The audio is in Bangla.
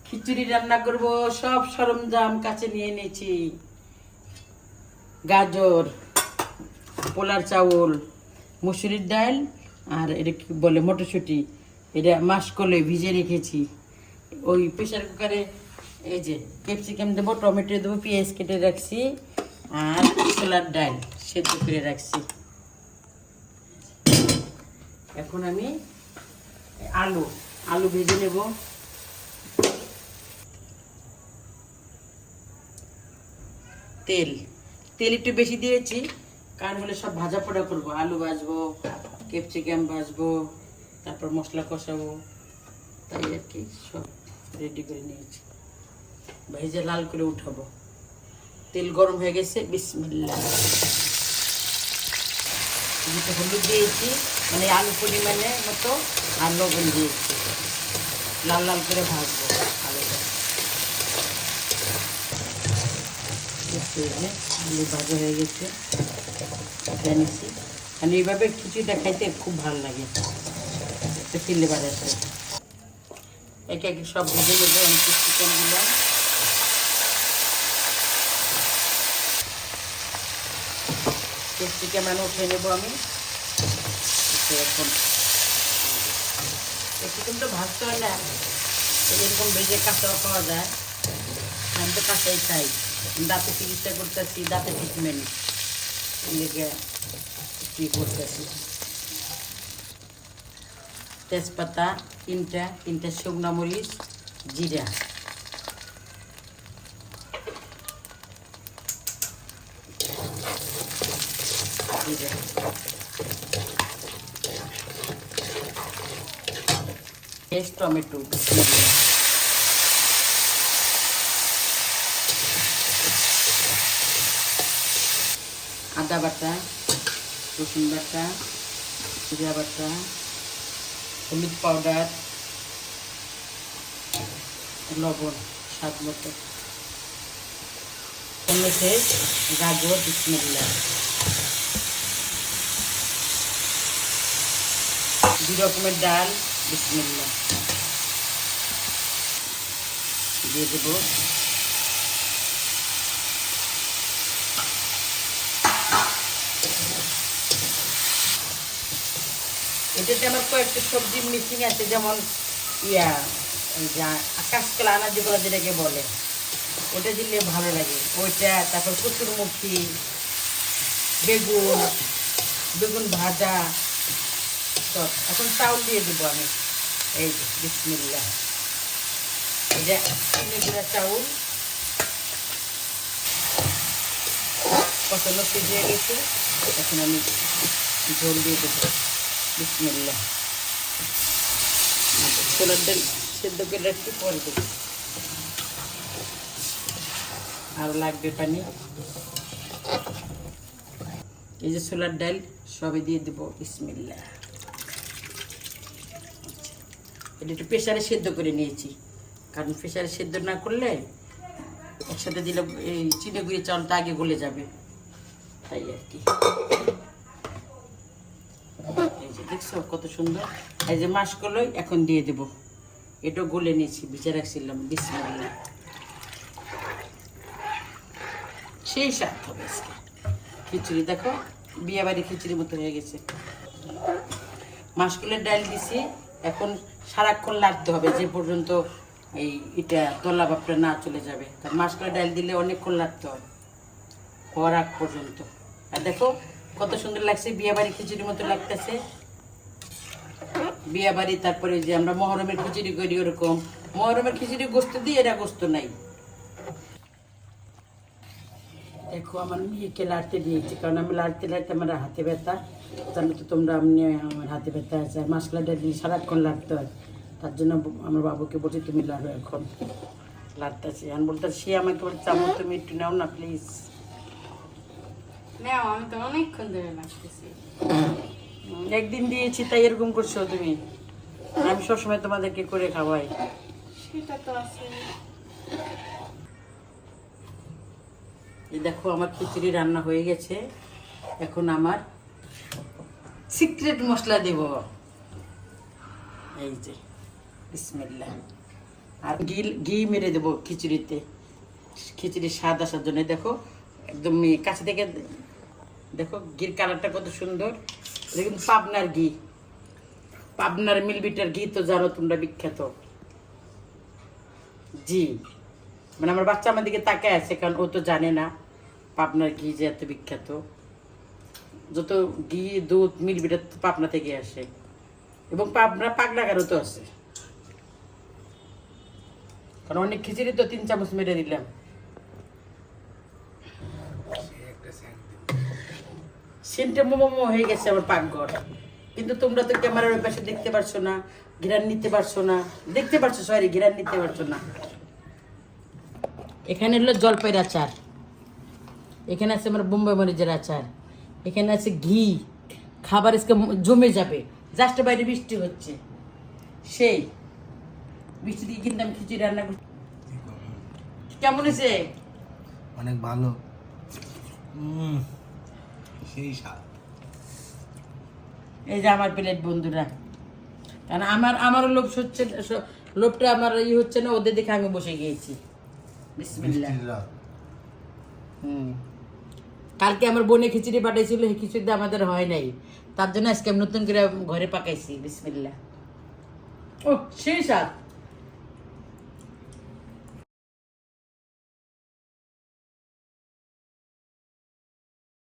খিচুড়ি রান্না করব, সব সরঞ্জাম কাছে নিয়ে নিয়েছি। গাজর, পোলার চাউল, মুসুরির ডাল, আর এটা কি বলে মটরশুঁটি, এটা মাসকলাই ভিজে রেখেছি। ওই প্রেশার কুকারে এই যে ক্যাপসিকাম দেবো, টমেটো দেবো, পেঁয়াজ কেটে রাখছি, আর ছোলার ডাল সেদ্ধ করে রাখছি। এখন আমি আলু ভেজে নেব। তেল একটু বেশি দিয়েছি, কারণ হলে সব ভাজা পোড়া করবো। আলু ভাজবো, ক্যাপসিকাম ভাজবো, তারপর মশলা কষাবো, তাই আর কি সব রেডি করে নিয়েছি। ভেজে লাল করে উঠাবো। তেল গরম হয়ে গেছে, বিসমিল্লাহ। দুটো হলুদ দিয়েছি, মানে আলু পরিমাণে মতো, আর লবণ দিয়েছি। লাল লাল করে ভাজবো আলুটা। আলু ভাজা হয়ে গেছে, জানিছি। মানে এইভাবে খিচুড়িটা খাইতে খুব ভালো লাগে, একটা ফ্লেভার আছে। একে একে সব ভেজে নেবো। আমি ক্যাপসিকাম দিলাম, ক্যাপসিকাম উঠে নেবো আমি। এখন ক্যাপসিকাম তো ভাজতে হয় না, এরকম ভেজে কাঁচা পাওয়া যায়। আমি তো কাঁচাই খাই, দাঁতে চিকিৎসা করতেছি, দাঁতে ট্রিটমেন্ট লেগে কি করতেছি। তেজপাতা তিনটা শুকনো মরিচ, জিরা, টমেটো, আদা বাটা, রসুন বাটা, জিরা বাটা, হলুদ পাউডার, লবণ স্বাদ মতো, টমেটো, গাজর, বিসমিল্লাহ, 2 রকমের ডাল, বিসমিল্লাহ দিয়ে দেবো। এটাতে আমার কয়েকটা সবজি মিসিং আছে, যেমন কাঁচকলা আনা যেগুলো যেটাকে বলে, ওটা দিলে ভালো লাগে। ওইটা, তারপর কচুরমুখী, বেগুন ভাজা সব। এখন চাউল দিয়ে দেবো আমি, এই যে বিসমিল্লাহ। এটা চিনি গুঁড়া চাউল, কষানো শেষ হয়ে গেছে। এখন আমি ঝোল দিয়ে দেবো, বিসমিল্লাহ। ছোলার ডাল সেদ্ধ করে রাখছি, পরে দেবো। আরও লাগবে পানি। এই যে ছোলার ডাল সবই দিয়ে দেবো, বিসমিল্লাহ। এটা একটু প্রেশারে সেদ্ধ করে নিয়েছি, কারণ প্রেশারে সেদ্ধ না করলে একসাথে দিলে এই চিনে গুঁড়ি চাউলটা আগে গলে যাবে, তাই আর কি। এই যে দেখছো কত সুন্দর। এই যে মাসকলাই এখন দিয়ে দেব, এটাও গলে নিয়েছি, ভিজে রাখছিলাম, বিসমিল্লাহ। সেই স্বাদ হবে খিচুড়ি। দেখো বিয়েবাড়ি খিচুড়ির মতো হয়ে গেছে। মাসকলাইয়ের ডাল দিছি, এখন সারাক্ষণ লাগতে হবে, যে পর্যন্ত এই এটা তলা ভাবটা না চলে যাবে। কারণ মাসকলাই ডাল দিলে অনেকক্ষণ লাগতে হয়, হওয়ার আগ পর্যন্ত। আর দেখো কত সুন্দর লাগছে, বিয়েবাড়ি খিচুড়ির মতো লাগতেছে। বিয়েবাড়ি, তারপরে যে আমরা মহরমের খিচুড়ি করি, ওরকম মহরমের খিচুড়ি গোস্ত দিয়ে, এরা গোস্ত নাই। দেখো আমার মেয়েকে লাড়তে দিয়েছি, কারণ আমি লাড়তে আমার হাতে ব্যথা। জানো তো তোমরা, আমার হাতে ব্যথা আছে। আর মাসকলাইটা দিয়ে সারাক্ষণ লাড়তে হয়, তার জন্য আমার বাবুকে বলছি তুমি লাড়ো। এখন লাড়তেছি, আমি বলতে সে আমাকে বলছে আম্মু তুমি একটু নাও না প্লিজ। আমি তো অনেকক্ষণ ধরে লাগতেছি। একদিন দিয়েছি তাই এরকম করছো তুমি। আমি সবসময় তোমাদেরকে করে খাওয়াই। সেটা তো আছে। এই দেখো আমার খিচুড়ি রান্না হয়ে গেছে। এখন আমার সিক্রেট মশলা দেব, এই যে বিসমিল্লাহ। আর ঘি ঘি মেরে দেবো খিচুড়িতে, খিচুড়ির স্বাদ আসার জন্য। দেখো একদম কাছে থেকে দেখো ঘির কালারটা কত সুন্দর। এটা কিন্তু পাবনার ঘি, পাবনার মিলবিটার ঘি তো জানো তোমরা, বিখ্যাত। জি, মানে আমার বাচ্চা আমার দিকে তাকায় আছে, কারণ ও তো জানে না পাবনার ঘি যে এত বিখ্যাত। যত ঘি দুধ মিলবিটার পাবনা থেকে আসে, এবং পাবনা পাগলাগারও তো আছে, কারণ অনেক খিচুড়ি তো 3 চামচ মেরে দিলাম। সেন্টে মোমো হয়ে গেছে আমার পাকঘর, কিন্তু তোমরা তো ক্যামেরার ওই পাশে দেখতে পারছো না, ঘিরান নিতে পারছো না, দেখতে পারছো সরি, ঘিরান নিতে পারছো না। এখানে হলো জলপাইয়ের আচার, এখানে আছে আমার বোম্বাই মরিচের আচার, এখানে আছে ঘি। খাবার আজকে জমে যাবে। জাস্ট বাইরে বৃষ্টি হচ্ছে, সেই বৃষ্টি দিয়ে কিন্তু আমি খিচুড়ি রান্না করছি। কেমন হয়েছে? অনেক ভালো। সেই স্বাদ। এই যে আমার প্লেট বন্ধুরা, কারণ আমারও লোভ হচ্ছে, লোভটা আমার হচ্ছে না, ওদের দেখে আমি বসে গিয়েছি। বিসমিল্লাহ। বৃষ্টির রাত। কালকে আমার বোনে খিচুড়ি পাঠাইছিল, সেই খিচুড়িটা আমাদের হয় নাই, তার জন্য আজকে আমি নতুন করে ঘরে পাকাইছি। বিসমিল্লাহ। ও সেই স্বাদ।